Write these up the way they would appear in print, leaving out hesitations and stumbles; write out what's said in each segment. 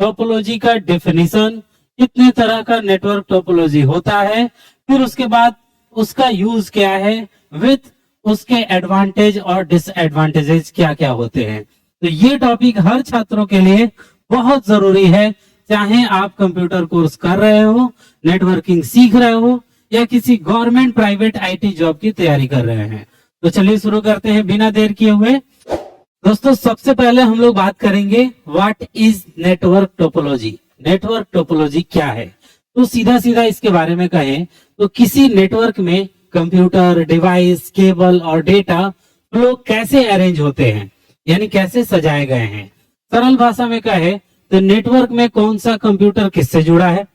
Topology का definition, कितने तरह का नेटवर्क टोपोलॉजी होता है, फिर उसके बाद उसका यूज क्या है, विथ उसके एडवांटेज और डिसएडवांटेजेस क्या क्या होते हैं। तो ये टॉपिक हर छात्रों के लिए बहुत जरूरी है, चाहे आप कंप्यूटर कोर्स कर रहे हो, नेटवर्किंग सीख रहे हो, या किसी गवर्नमेंट प्राइवेट आईटी जॉब की तैयारी कर रहे हैं। तो चलिए शुरू करते हैं बिना देर किए हुए। दोस्तों, सबसे पहले हम लोग बात करेंगे what is network topology. Network topology क्या है? तो सीधा सीधा इसके बारे में कहें तो किसी नेटवर्क में कंप्यूटर, डिवाइस, केबल और डेटा फ्लो कैसे अरेंज होते हैं, यानी कैसे सजाए गए हैं। सरल भाषा में कहे तो नेटवर्क में कौन सा कंप्यूटर किससे जुड़ा है,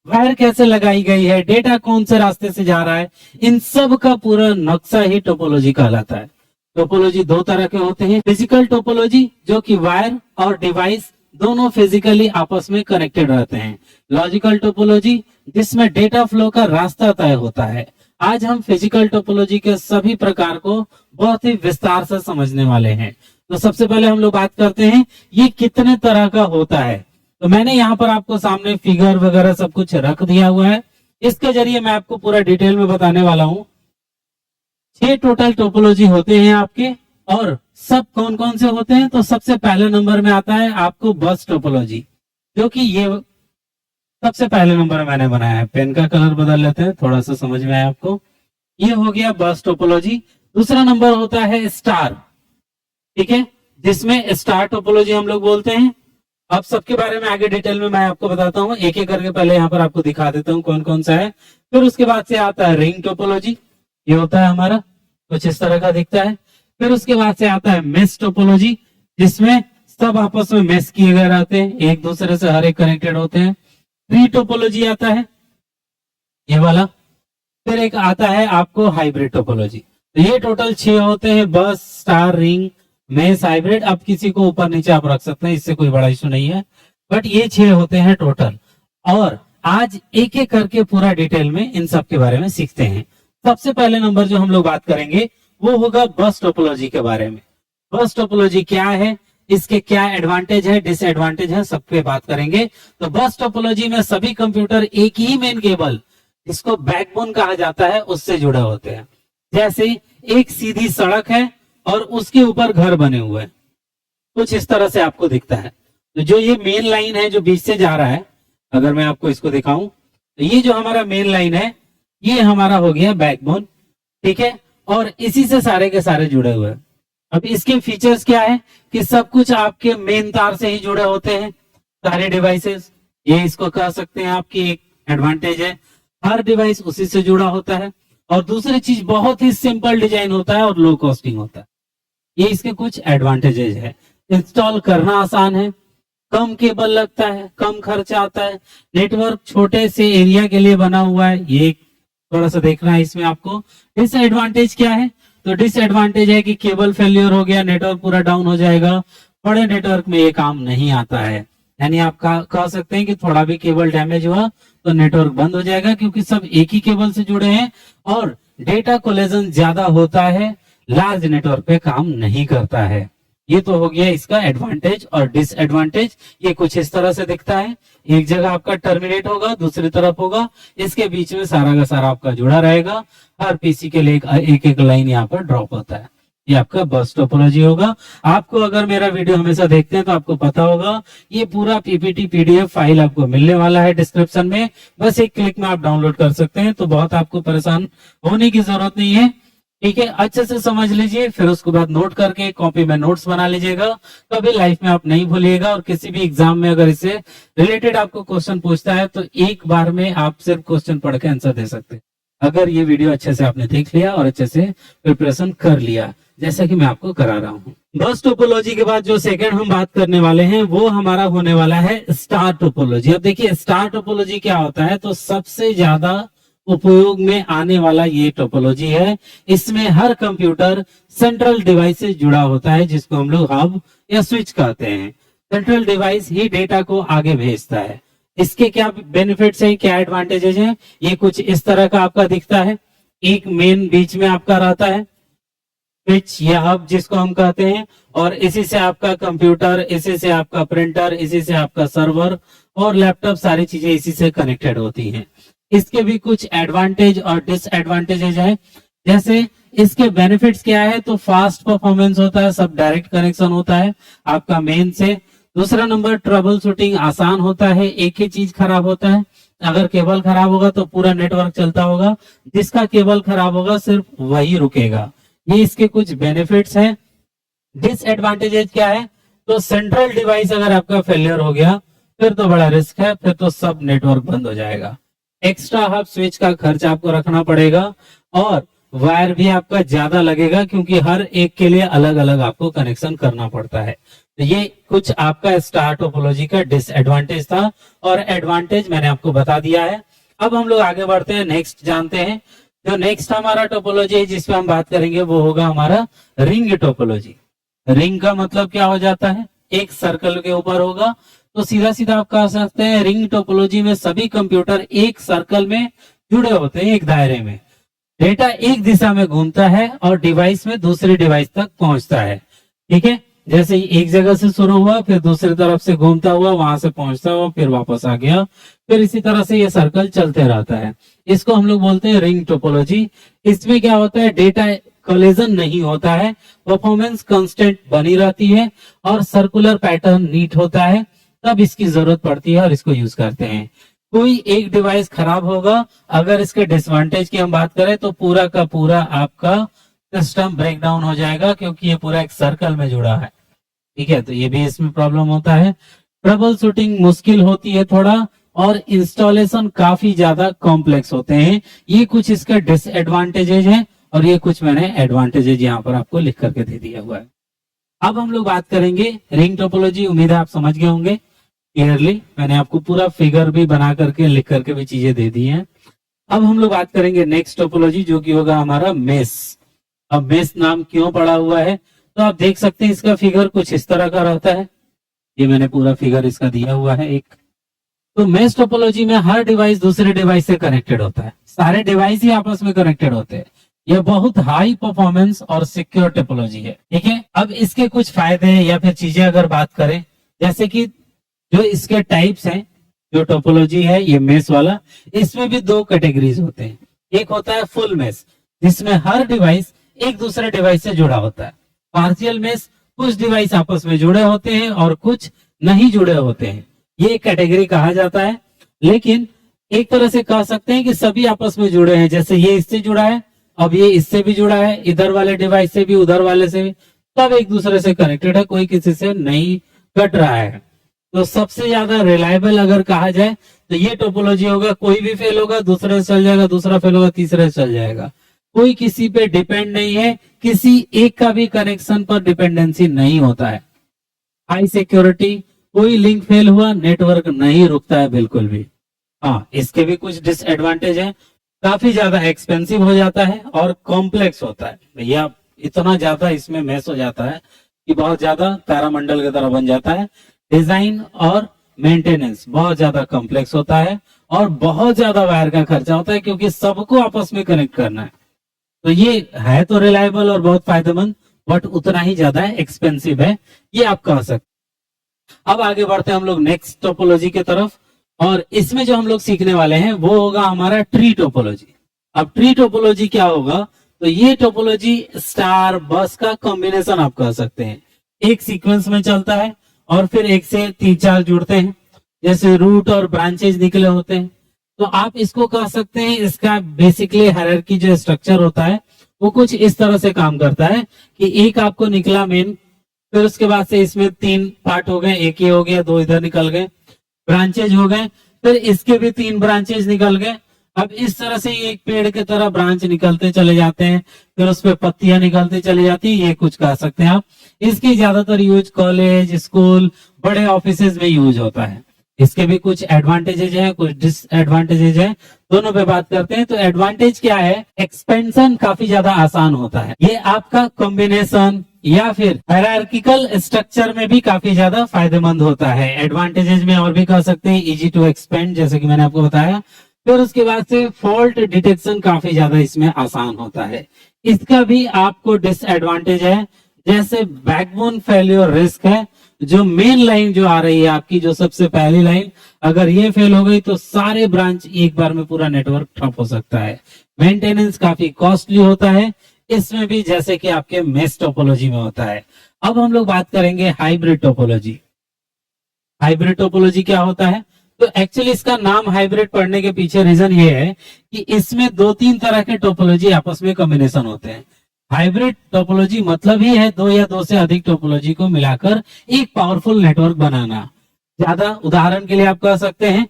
वायर कैसे लगाई गई है, डेटा कौन से रास्ते से जा रहा है, इन सब का पूरा नक्शा ही टोपोलॉजी कहलाता है। टोपोलॉजी दो तरह के होते हैं, फिजिकल टोपोलॉजी जो कि वायर और डिवाइस दोनों फिजिकली आपस में कनेक्टेड रहते हैं। लॉजिकल टोपोलॉजी जिसमें डेटा फ्लो का रास्ता तय होता है। आज हम फिजिकल टोपोलॉजी के सभी प्रकार को बहुत ही विस्तार से समझने वाले हैं। तो सबसे पहले हम लोग बात करते हैं ये कितने तरह का होता है। तो मैंने यहाँ पर आपको सामने फिगर वगैरह सब कुछ रख दिया हुआ है, इसके जरिए मैं आपको पूरा डिटेल में बताने वाला हूँ। 6 टोटल टोपोलॉजी होते हैं आपके, और सब कौन कौन से होते हैं। तो सबसे पहले नंबर में आता है आपको बस टोपोलॉजी, जो कि ये सबसे पहले नंबर मैंने बनाया है। पेन का कलर बदल लेते हैं, थोड़ा सा समझ में आया आपको। ये हो गया बस टोपोलॉजी। दूसरा नंबर होता है स्टार, ठीक है, जिसमें स्टार टोपोलॉजी हम लोग बोलते हैं। अब सबके बारे में आगे डिटेल में मैं आपको बताता हूँ, एक एक करके पहले यहाँ पर आपको दिखा देता हूँ कौन कौन सा है। फिर उसके बाद से आता है रिंग टोपोलॉजी, ये होता है हमारा, कुछ इस तरह का दिखता है। फिर उसके बाद से आता है मेश टोपोलॉजी, जिसमें सब आपस में मेश किए गए रहते हैं, एक दूसरे से हर एक कनेक्टेड होते हैं। ट्री टोपोलॉजी आता है, ये वाला। फिर एक आता है आपको हाइब्रिड टोपोलॉजी। तो ये टोटल 6 होते हैं, बस, स्टार, रिंग, मेश, हाइब्रिड। अब किसी को ऊपर नीचे आप रख सकते हैं, इससे कोई बड़ा इशू नहीं है, बट ये 6 होते हैं टोटल। और आज एक एक करके पूरा डिटेल में इन सब के बारे में सीखते हैं। सबसे पहले नंबर जो हम लोग बात करेंगे वो होगा बस टोपोलॉजी के बारे में। बस टोपोलॉजी क्या है, इसके क्या एडवांटेज है, डिसएडवांटेज है, सब पे बात करेंगे। तो बस टोपोलॉजी में सभी कंप्यूटर एक ही मेन केबल, इसको बैकबोन कहा जाता है, उससे जुड़े होते हैं। जैसे एक सीधी सड़क है और उसके ऊपर घर बने हुए हैं, कुछ इस तरह से आपको दिखता है। तो जो ये मेन लाइन है जो बीच से जा रहा है, अगर मैं आपको इसको दिखाऊं तो ये जो हमारा मेन लाइन है ये हमारा हो गया बैकबोन, ठीक है, और इसी से सारे के सारे जुड़े हुए हैं। अब इसके फीचर्स क्या है कि सब कुछ आपके मेन तार से ही जुड़े होते हैं, सारे डिवाइसेस। ये इसको कह सकते हैं आपकी एक एडवांटेज है, हर डिवाइस उसी से जुड़ा होता है। और दूसरी चीज, बहुत ही सिंपल डिजाइन होता है और लो कॉस्टिंग होता है। ये इसके कुछ एडवांटेजेस है। इंस्टॉल करना आसान है, कम केबल लगता है, कम खर्चा आता है, नेटवर्क छोटे से एरिया के लिए बना हुआ है, ये थोड़ा सा देखना है इसमें आपको। डिसएडवांटेज क्या है? तो डिसएडवांटेज है कि केबल फेलियर हो गया, नेटवर्क पूरा डाउन हो जाएगा। बड़े नेटवर्क में ये काम नहीं आता है, यानी आप कह सकते हैं कि थोड़ा भी केबल डैमेज हुआ तो नेटवर्क बंद हो जाएगा, क्योंकि सब एक ही केबल से जुड़े हैं और डेटा कोलेजन ज्यादा होता है, लार्ज नेटवर्क पे काम नहीं करता है। ये तो हो गया इसका एडवांटेज और डिसएडवांटेज। ये कुछ इस तरह से दिखता है, एक जगह आपका टर्मिनेट होगा, दूसरी तरफ होगा, इसके बीच में सारा का सारा आपका जुड़ा रहेगा। हर पीसी के लिए एक एक लाइन यहाँ पर ड्रॉप होता है। ये आपका बस टोपोलॉजी होगा। आपको अगर मेरा वीडियो हमेशा देखते हैं तो आपको पता होगा ये पूरा पीपीटी पीडीएफ फाइल आपको मिलने वाला है डिस्क्रिप्शन में, बस एक क्लिक में आप डाउनलोड कर सकते हैं। तो बहुत आपको परेशान होने की जरूरत नहीं है, ठीक है, अच्छे से समझ लीजिए, फिर उसके बाद नोट करके कॉपी में नोट्स बना लीजिएगा। कभी लाइफ में आप नहीं भूलिएगा, और किसी भी एग्जाम में अगर इससे रिलेटेड आपको क्वेश्चन पूछता है तो एक बार में आप सिर्फ क्वेश्चन पढ़ के आंसर दे सकते हैं, अगर ये वीडियो अच्छे से आपने देख लिया और अच्छे से प्रिपरेशन कर लिया, जैसा कि मैं आपको करा रहा हूँ। बस टोपोलॉजी के बाद जो सेकंड हम बात करने वाले हैं वो हमारा होने वाला है स्टार टोपोलॉजी। अब देखिए स्टार टोपोलॉजी क्या होता है, तो सबसे ज्यादा उपयोग में आने वाला ये टोपोलॉजी है। इसमें हर कंप्यूटर सेंट्रल डिवाइस से जुड़ा होता है, जिसको हम लोग हब या स्विच कहते हैं। सेंट्रल डिवाइस ही डेटा को आगे भेजता है। इसके क्या बेनिफिट्स हैं, क्या एडवांटेजेस हैं, ये कुछ इस तरह का आपका दिखता है। एक मेन बीच में आपका रहता है, स्विच या हब जिसको हम कहते हैं, और इसी से आपका कंप्यूटर, इसी से आपका प्रिंटर, इसी से आपका सर्वर और लैपटॉप, सारी चीजें इसी से कनेक्टेड होती हैं। इसके भी कुछ एडवांटेज और डिसएडवांटेजेज है। जैसे इसके बेनिफिट्स क्या है, तो फास्ट परफॉर्मेंस होता है, सब डायरेक्ट कनेक्शन होता है आपका मेन से। दूसरा नंबर, ट्रबल शूटिंग आसान होता है, एक ही चीज खराब होता है, अगर केबल खराब होगा तो पूरा नेटवर्क चलता होगा, जिसका केबल खराब होगा सिर्फ वही रुकेगा। ये इसके कुछ बेनिफिट्स हैं। डिसएडवांटेजेस क्या है, तो सेंट्रल डिवाइस अगर आपका फेलियर हो गया फिर तो बड़ा रिस्क है, फिर तो सब नेटवर्क बंद हो जाएगा। एक्स्ट्रा हब स्विच का खर्च आपको रखना पड़ेगा और वायर भी आपका ज्यादा लगेगा, क्योंकि हर एक के लिए अलग अलग आपको कनेक्शन करना पड़ता है। तो ये कुछ आपका स्टार टोपोलॉजी का डिसएडवांटेज था, और एडवांटेज मैंने आपको बता दिया है। अब हम लोग आगे बढ़ते हैं, नेक्स्ट जानते हैं। जो नेक्स्ट हमारा टोपोलॉजी है जिसपे हम बात करेंगे वो होगा हमारा रिंग टोपोलॉजी। रिंग का मतलब क्या हो जाता है, एक सर्कल के ऊपर होगा, तो सीधा सीधा आप कह सकते हैं रिंग टोपोलॉजी में सभी कंप्यूटर एक सर्कल में जुड़े होते हैं, एक दायरे में। डेटा एक दिशा में घूमता है और डिवाइस में दूसरी डिवाइस तक पहुंचता है। ठीक है, जैसे एक जगह से शुरू हुआ, फिर दूसरी तरफ से घूमता हुआ वहां से पहुंचता हुआ, फिर वापस आ गया, फिर इसी तरह से ये सर्कल चलते रहता है। इसको हम लोग बोलते हैं रिंग टोपोलॉजी। इसमें क्या होता है, डेटा कोलिजन नहीं होता है, परफॉर्मेंस कांस्टेंट बनी रहती है और सर्कुलर पैटर्न नीट होता है, तब इसकी जरूरत पड़ती है और इसको यूज करते हैं। कोई एक डिवाइस खराब होगा, अगर इसके डिसएडवांटेज की हम बात करें तो पूरा का पूरा आपका सिस्टम ब्रेक डाउन हो जाएगा, क्योंकि ये पूरा एक सर्कल में जुड़ा है। ठीक है, तो ये भी इसमें प्रॉब्लम होता है। ट्रबल शूटिंग मुश्किल होती है थोड़ा, और इंस्टॉलेशन काफी ज्यादा कॉम्प्लेक्स होते हैं। ये कुछ इसके डिसएडवांटेजेज हैं, और ये कुछ मैंने एडवांटेजेज यहाँ पर आपको लिख करके दे दिया हुआ है। अब हम लोग बात करेंगे रिंग टोपोलॉजी। उम्मीद है आप समझ गए होंगे क्लियरली, मैंने आपको पूरा फिगर भी बना करके लिख करके भी चीजें दे दी हैं। अब हम लोग बात करेंगे नेक्स्ट टोपोलॉजी, जो कि होगा हमारा मेस। अब मेस नाम क्यों पड़ा हुआ है, तो आप देख सकते हैं इसका फिगर कुछ इस तरह का रहता है। ये मैंने पूरा फिगर इसका दिया हुआ है एक। तो मेस टोपोलॉजी में हर डिवाइस दूसरे डिवाइस से कनेक्टेड होता है, सारे डिवाइस ही आपस में कनेक्टेड होते हैं। यह बहुत हाई परफॉर्मेंस और सिक्योर टोपोलॉजी है। ठीक है, अब इसके कुछ फायदे या फिर चीजें अगर बात करें, जैसे कि जो इसके टाइप्स हैं, जो टोपोलॉजी है ये मेस वाला, इसमें भी दो कैटेगरीज होते हैं। एक होता है फुल मेस, जिसमें हर डिवाइस एक दूसरे डिवाइस से जुड़ा होता है। पार्शियल मेस, कुछ डिवाइस आपस में जुड़े होते हैं और कुछ नहीं जुड़े होते हैं, ये कैटेगरी कहा जाता है। लेकिन एक तरह से कह सकते हैं कि सभी आपस में जुड़े हैं, जैसे ये इससे जुड़ा है, अब ये इससे भी जुड़ा है, इधर वाले डिवाइस से भी, उधर वाले से भी, सब एक दूसरे से कनेक्टेड है, कोई किसी से नहीं कट रहा है। तो सबसे ज्यादा रिलायबल अगर कहा जाए तो ये टोपोलॉजी होगा। कोई भी फेल होगा दूसरे से चल जाएगा, दूसरा फेल होगा तीसरे से चल जाएगा, कोई किसी पे डिपेंड नहीं है, किसी एक का भी कनेक्शन पर डिपेंडेंसी नहीं होता है। हाई सिक्योरिटी, कोई लिंक फेल हुआ नेटवर्क नहीं रुकता है बिल्कुल भी। हाँ, इसके भी कुछ डिसएडवांटेज है, काफी ज्यादा एक्सपेंसिव हो जाता है और कॉम्प्लेक्स होता है। भैया इतना ज्यादा इसमें मैस हो जाता है कि बहुत ज्यादा तारामंडल की तरह बन जाता है। डिजाइन और मेंटेनेंस बहुत ज्यादा कॉम्प्लेक्स होता है और बहुत ज्यादा वायर का खर्चा होता है, क्योंकि सबको आपस में कनेक्ट करना है। तो ये है तो रिलायबल और बहुत फायदेमंद, बट उतना ही ज्यादा एक्सपेंसिव है, ये आप कह सकते। अब आगे बढ़ते हैं हम लोग नेक्स्ट टोपोलॉजी की तरफ, और इसमें जो हम लोग सीखने वाले हैं वो होगा हमारा ट्री टोपोलॉजी। अब ट्री टोपोलॉजी क्या होगा, तो ये टोपोलॉजी स्टार बस का कॉम्बिनेशन आप कह सकते हैं। एक सीक्वेंस में चलता है और फिर एक से तीन चार जुड़ते हैं, जैसे रूट और ब्रांचेज निकले होते हैं। तो आप इसको कह सकते हैं, इसका बेसिकली हायरार्की जो स्ट्रक्चर होता है वो कुछ इस तरह से काम करता है कि एक आपको निकला मेन, फिर उसके बाद से इसमें तीन पार्ट हो गए, एक ये हो गया, दो इधर निकल गए, ब्रांचेज हो गए, फिर इसके भी तीन ब्रांचेज निकल गए। अब इस तरह से एक पेड़ की तरह ब्रांच निकलते चले जाते हैं, फिर उस पर पत्तियां निकलती चली जाती है, ये कुछ कह सकते हैं आप। इसकी ज्यादातर यूज कॉलेज, स्कूल, बड़े ऑफिसेज में यूज होता है। इसके भी कुछ एडवांटेजेज हैं, कुछ डिसएडवांटेजेज हैं, दोनों पे बात करते हैं। तो एडवांटेज क्या है, एक्सपेंशन काफी ज्यादा आसान होता है। ये आपका कॉम्बिनेशन या फिर हायरार्किकल स्ट्रक्चर में भी काफी ज्यादा फायदेमंद होता है। एडवांटेजेस में और भी कह सकते हैं इजी टू एक्सपेंड, जैसे कि मैंने आपको बताया। फिर उसके बाद से फॉल्ट डिटेक्शन काफी ज्यादा इसमें आसान होता है। इसका भी आपको डिसएडवांटेज है, जैसे बैकबोन फेल्योर रिस्क है, जो मेन लाइन जो आ रही है आपकी, जो सबसे पहली लाइन, अगर ये फेल हो गई तो सारे ब्रांच एक बार में पूरा नेटवर्क ठप हो सकता है। मेंटेनेंस काफी कॉस्टली होता है इसमें भी, जैसे कि आपके मेश टोपोलॉजी में होता है। अब हम लोग बात करेंगे हाइब्रिड टोपोलॉजी। हाइब्रिड टोपोलॉजी क्या होता है? तो एक्चुअली इसका नाम हाइब्रिड पढ़ने के पीछे रीजन ये है कि इसमें 2-3 तरह के टोपोलॉजी आपस में कॉम्बिनेशन होते हैं। हाइब्रिड टोपोलॉजी मतलब ही है 2 या 2 से अधिक टोपोलॉजी को मिलाकर एक पावरफुल नेटवर्क बनाना। ज्यादा उदाहरण के लिए आप कह सकते हैं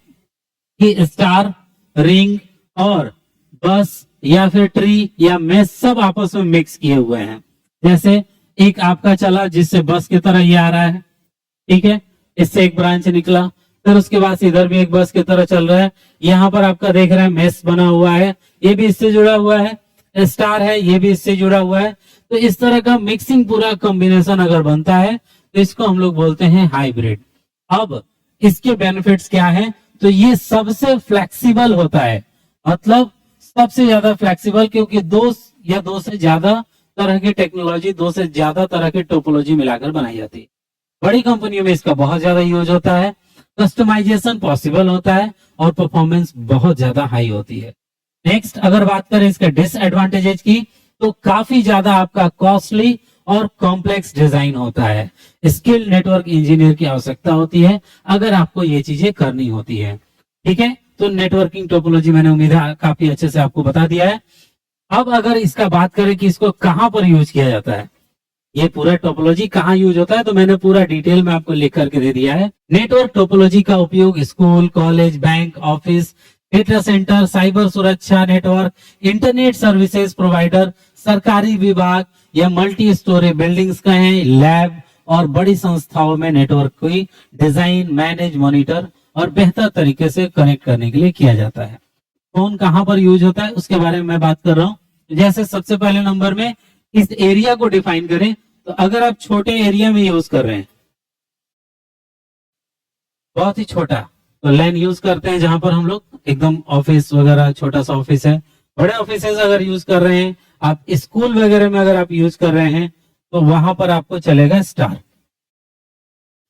कि स्टार, रिंग और बस या फिर ट्री या मेश सब आपस में मिक्स किए हुए हैं। जैसे एक आपका चला जिससे बस की तरह ये आ रहा है, ठीक है, इससे एक ब्रांच निकला, फिर उसके बाद इधर भी एक बस की तरह चल रहा है, यहाँ पर आपका देख रहे हैं मेश बना हुआ है, ये भी इससे जुड़ा हुआ है, स्टार है ये भी इससे जुड़ा हुआ है। तो इस तरह का मिक्सिंग पूरा कॉम्बिनेशन अगर बनता है तो इसको हम लोग बोलते हैं हाइब्रिड। अब इसके बेनिफिट्स क्या हैं? तो ये सबसे फ्लेक्सिबल होता है, मतलब सबसे ज्यादा फ्लेक्सिबल, क्योंकि 2 या 2 से ज्यादा तरह की टेक्नोलॉजी, 2 से ज्यादा तरह की टोपोलॉजी मिलाकर बनाई जाती है। बड़ी कंपनियों में इसका बहुत ज्यादा यूज होता है, कस्टमाइजेशन पॉसिबल होता है और परफॉर्मेंस बहुत ज्यादा हाई होती है। नेक्स्ट अगर बात करें इसके डिसएडवांटेजेस की, तो काफी ज्यादा आपका कॉस्टली और कॉम्प्लेक्स डिजाइन होता है। स्किल्ड नेटवर्क इंजीनियर की आवश्यकता होती है अगर आपको ये चीजें करनी होती है। ठीक है, तो नेटवर्किंग टोपोलॉजी मैंने उम्मीद है काफी अच्छे से आपको बता दिया है। अब अगर इसका बात करें कि इसको कहां पर यूज किया जाता है, ये पूरा टोपोलॉजी कहाँ यूज होता है, तो मैंने पूरा डिटेल में आपको लिख करके दे दिया है। नेटवर्क टोपोलॉजी का उपयोग school, college, bank, office, data centre, cyber सुरक्षा नेटवर्क, इंटरनेट सर्विसेज प्रोवाइडर, सरकारी विभाग या मल्टी स्टोरी बिल्डिंग्स का है, लैब और बड़ी संस्थाओं में नेटवर्क की डिजाइन, मैनेज, मॉनिटर और बेहतर तरीके से कनेक्ट करने के लिए किया जाता है। कौन कहां पर यूज होता है उसके बारे में मैं बात कर रहा हूं। जैसे सबसे पहले नंबर में इस एरिया को डिफाइन करें, तो अगर आप छोटे एरिया में यूज कर रहे हैं, बहुत ही छोटा, तो लैन यूज करते हैं जहां पर हम लोग एकदम ऑफिस वगैरह, छोटा सा ऑफिस है। बड़े ऑफिस अगर यूज कर रहे हैं आप, स्कूल वगैरह में अगर आप यूज कर रहे हैं, तो वहां पर आपको चलेगा स्टार।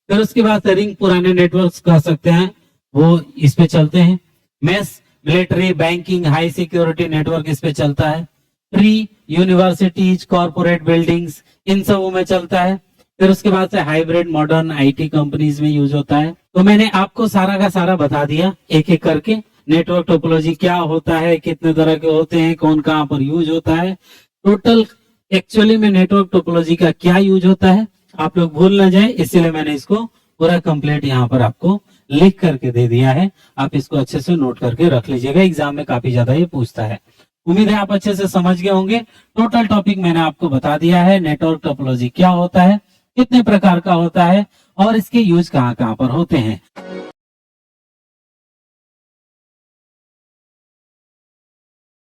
फिर उसके बाद रिंग, पुराने नेटवर्क्स कह सकते हैं, वो इस पे चलते हैं। Mess, military, banking, high security network इस पे चलता है। ट्री, यूनिवर्सिटीज, कॉर्पोरेट बिल्डिंग्स, इन सबों में चलता है। फिर उसके बाद से हाइब्रिड, मॉडर्न आईटी कंपनीज में यूज होता है। तो मैंने आपको सारा का सारा बता दिया एक एक करके, नेटवर्क टोपोलॉजी क्या होता है, कितने तरह के होते हैं, कौन कहां पर यूज होता है, टोटल एक्चुअली में नेटवर्क टोपोलॉजी का क्या यूज होता है, आप लोग भूल ना जाए, इसीलिए मैंने इसको पूरा कंप्लीट यहाँ पर आपको लिख करके दे दिया है। आप इसको अच्छे से नोट करके रख लीजिएगा, एग्जाम में काफी ज्यादा ये पूछता है। उम्मीद है आप अच्छे से समझ गए होंगे। टोटल टॉपिक मैंने आपको बता दिया है, नेटवर्क टोपोलॉजी क्या होता है, कितने प्रकार का होता है और इसके यूज कहाँ कहाँ पर होते हैं।